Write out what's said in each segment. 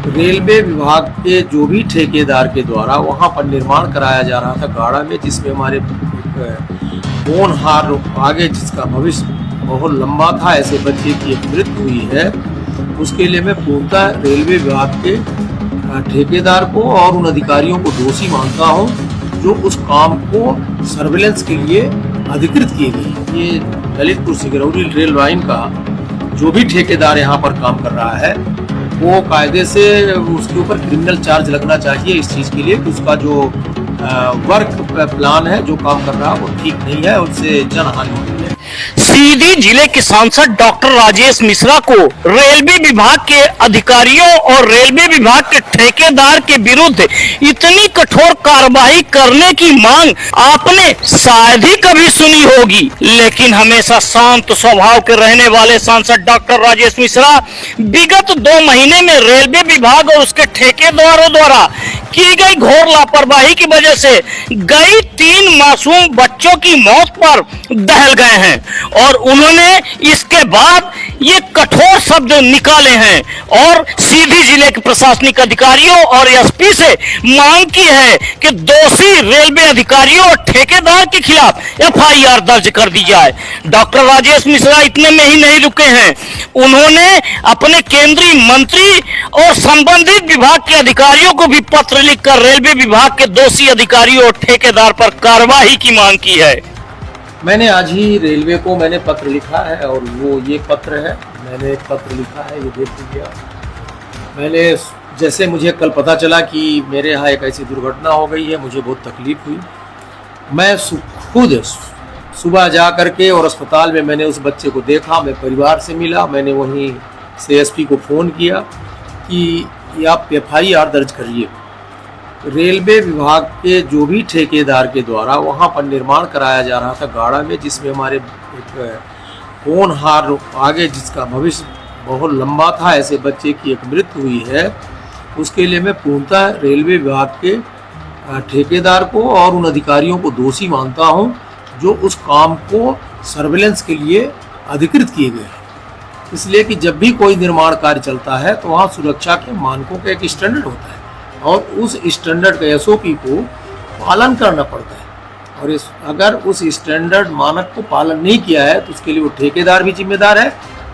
Railway विभाग के जो भी ठेकेदार के द्वारा वहां पर निर्माण कराया जा रहा था गाड़ा में, जिसमें हमारे होनहार आगे जिसका भविष्य बहुत लंबा था, ऐसे बच्चे की एक मृत्यु हुई है। उसके लिए मैं पूर्णतः रेलवे विभाग के ठेकेदार को और उन अधिकारियों को दोषी मानता हूं जो उस काम को सर्विलेंस के लिए अधिकृत किए गए। ये ललितपुर सिगरौली रेल लाइन का जो भी ठेकेदार यहाँ पर काम कर रहा है वो कायदे से उसके ऊपर क्रिमिनल चार्ज लगना चाहिए इस चीज़ के लिए कि उसका जो वर्क प्लान है, जो काम कर रहा है वो ठीक नहीं है, उससे जनहानि होती है। सीधी जिले के सांसद डॉक्टर राजेश मिश्रा को रेलवे विभाग के अधिकारियों और रेलवे विभाग के ठेकेदार के विरुद्ध इतनी कठोर कार्रवाई करने की मांग आपने शायद ही कभी सुनी होगी, लेकिन हमेशा शांत स्वभाव के रहने वाले सांसद डॉक्टर राजेश मिश्रा विगत 2 महीने में रेलवे विभाग और उसके ठेकेदारों द्वारा की गई घोर लापरवाही की वजह से गई 3 मासूम बच्चों की मौत पर दहल गए हैं और उन्होंने इसके बाद ये कठोर शब्द निकाले हैं और सीधी जिले के प्रशासनिक अधिकारियों और एसपी से मांग की है कि दोषी रेलवे अधिकारियों और ठेकेदार के खिलाफ एफआईआर दर्ज कर दी जाए। डॉक्टर राजेश मिश्रा इतने में ही नहीं रुके हैं, उन्होंने अपने केंद्रीय मंत्री और संबंधित विभाग के अधिकारियों को भी पत्र लिखकर रेलवे विभाग के दोषी अधिकारियों और ठेकेदार पर कार्रवाई की मांग की है। मैंने आज ही रेलवे को मैंने पत्र लिखा है और वो ये पत्र है, मैंने एक पत्र लिखा है, ये देख लीजिए। मैंने जैसे मुझे कल पता चला कि मेरे यहाँ एक ऐसी दुर्घटना हो गई है, मुझे बहुत तकलीफ हुई। मैं खुद सुबह जा करके और अस्पताल में मैंने उस बच्चे को देखा, मैं परिवार से मिला, मैंने वहीं से एसपी को फ़ोन किया कि आप एफआईआर दर्ज करिए। रेलवे विभाग के जो भी ठेकेदार के द्वारा वहां पर निर्माण कराया जा रहा था गाड़ा में, जिसमें हमारे एक होनहार आगे जिसका भविष्य बहुत लंबा था, ऐसे बच्चे की एक मृत्यु हुई है। उसके लिए मैं पूर्णतः रेलवे विभाग के ठेकेदार को और उन अधिकारियों को दोषी मानता हूं जो उस काम को सर्विलेंस के लिए अधिकृत किए गए हैं। इसलिए कि जब भी कोई निर्माण कार्य चलता है तो वहाँ सुरक्षा के मानकों का एक स्टैंडर्ड होता है और उस स्टैंडर्ड का एसओपी को पालन करना पड़ता है और अगर उस स्टैंडर्ड मानक को पालन नहीं किया है तो उसके लिए वो ठेकेदार भी जिम्मेदार है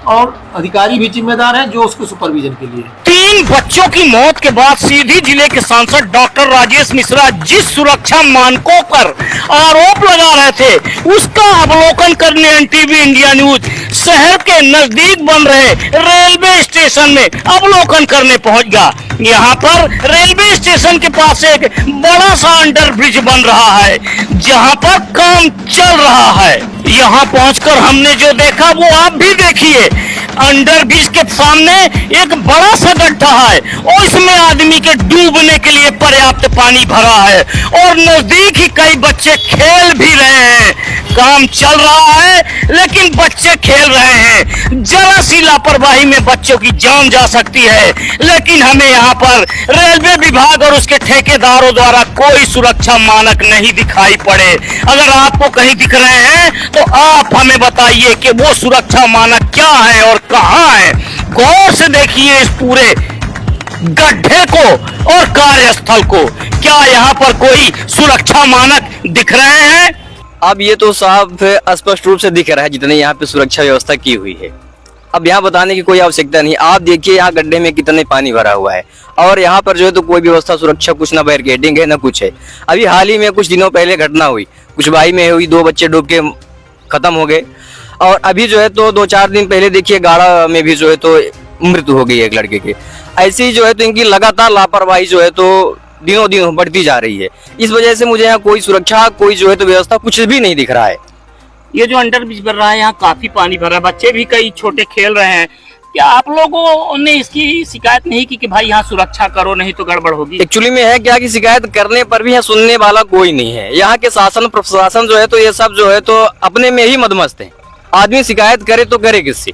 और अधिकारी भी जिम्मेदार है जो उसके सुपरविजन के लिए। 3 बच्चों की मौत के बाद सीधी जिले के सांसद डॉक्टर राजेश मिश्रा जिस सुरक्षा मानकों पर आरोप लगा रहे थे उसका अवलोकन करने एनटीवी इंडिया न्यूज शहर के नजदीक बन रहे रेलवे स्टेशन में अवलोकन करने पहुंच गया। यहाँ पर रेलवे स्टेशन के पास एक बड़ा सा अंडर ब्रिज बन रहा है जहाँ पर काम चल रहा है। यहाँ पहुंचकर हमने जो देखा वो आप भी देखिए। अंडर ब्रिज के सामने एक बड़ा सा गड्ढा है और इसमें आदमी के डूबने के लिए पर्याप्त पानी भरा है और नजदीक ही कई बच्चे खेल भी रहे हैं। काम चल रहा है लेकिन बच्चे खेल रहे हैं। जरा सी लापरवाही में बच्चों की जान जा सकती है, लेकिन हमें यहाँ पर रेलवे विभाग और उसके ठेकेदारों द्वारा कोई सुरक्षा मानक नहीं दिखाई पड़े। अगर आपको कहीं दिख रहे हैं तो आप हमें बताइए कि वो सुरक्षा मानक क्या है और कहाँ है। गौर से देखिए इस पूरे गड्ढे को और कार्यस्थल को, क्या यहाँ पर कोई सुरक्षा मानक दिख रहे हैं? अब ये तो साफ स्पष्ट रूप से दिख रहा है जितने यहाँ पे सुरक्षा व्यवस्था की हुई है। अब यहाँ बताने की कोई आवश्यकता नहीं। आप देखिए यहाँ गड्ढे में कितने पानी भरा हुआ है और यहाँ पर जो है तो कोई व्यवस्था सुरक्षा कुछ ना बैरिकेडिंग है ना कुछ है। अभी हाल ही में कुछ दिनों पहले घटना हुई, कुछ भाई में हुई, 2 बच्चे डूब के खत्म हो गए और अभी जो है तो 2-4 दिन पहले देखिए गाड़ा में भी जो है तो मृत्यु हो गई है एक लड़के की। ऐसी ही जो है तो इनकी लगातार लापरवाही जो है तो दिनों दिन बढ़ती जा रही है। इस वजह से मुझे यहाँ कोई सुरक्षा, कोई जो है तो व्यवस्था कुछ भी नहीं दिख रहा है। ये जो अंडर ब्रिज बन रहा है यहाँ काफी पानी भरा है, बच्चे भी कई छोटे खेल रहे हैं। क्या आप लोगों ने इसकी शिकायत नहीं की कि भाई यहाँ सुरक्षा करो नहीं तो गड़बड़ होगी? एक्चुअली में है क्या कि शिकायत करने पर भी यहाँ सुनने वाला कोई नहीं है। यहाँ के शासन प्रशासन जो है तो ये सब जो है तो अपने में ही मदमस्त है। आदमी शिकायत करे तो करे किससे?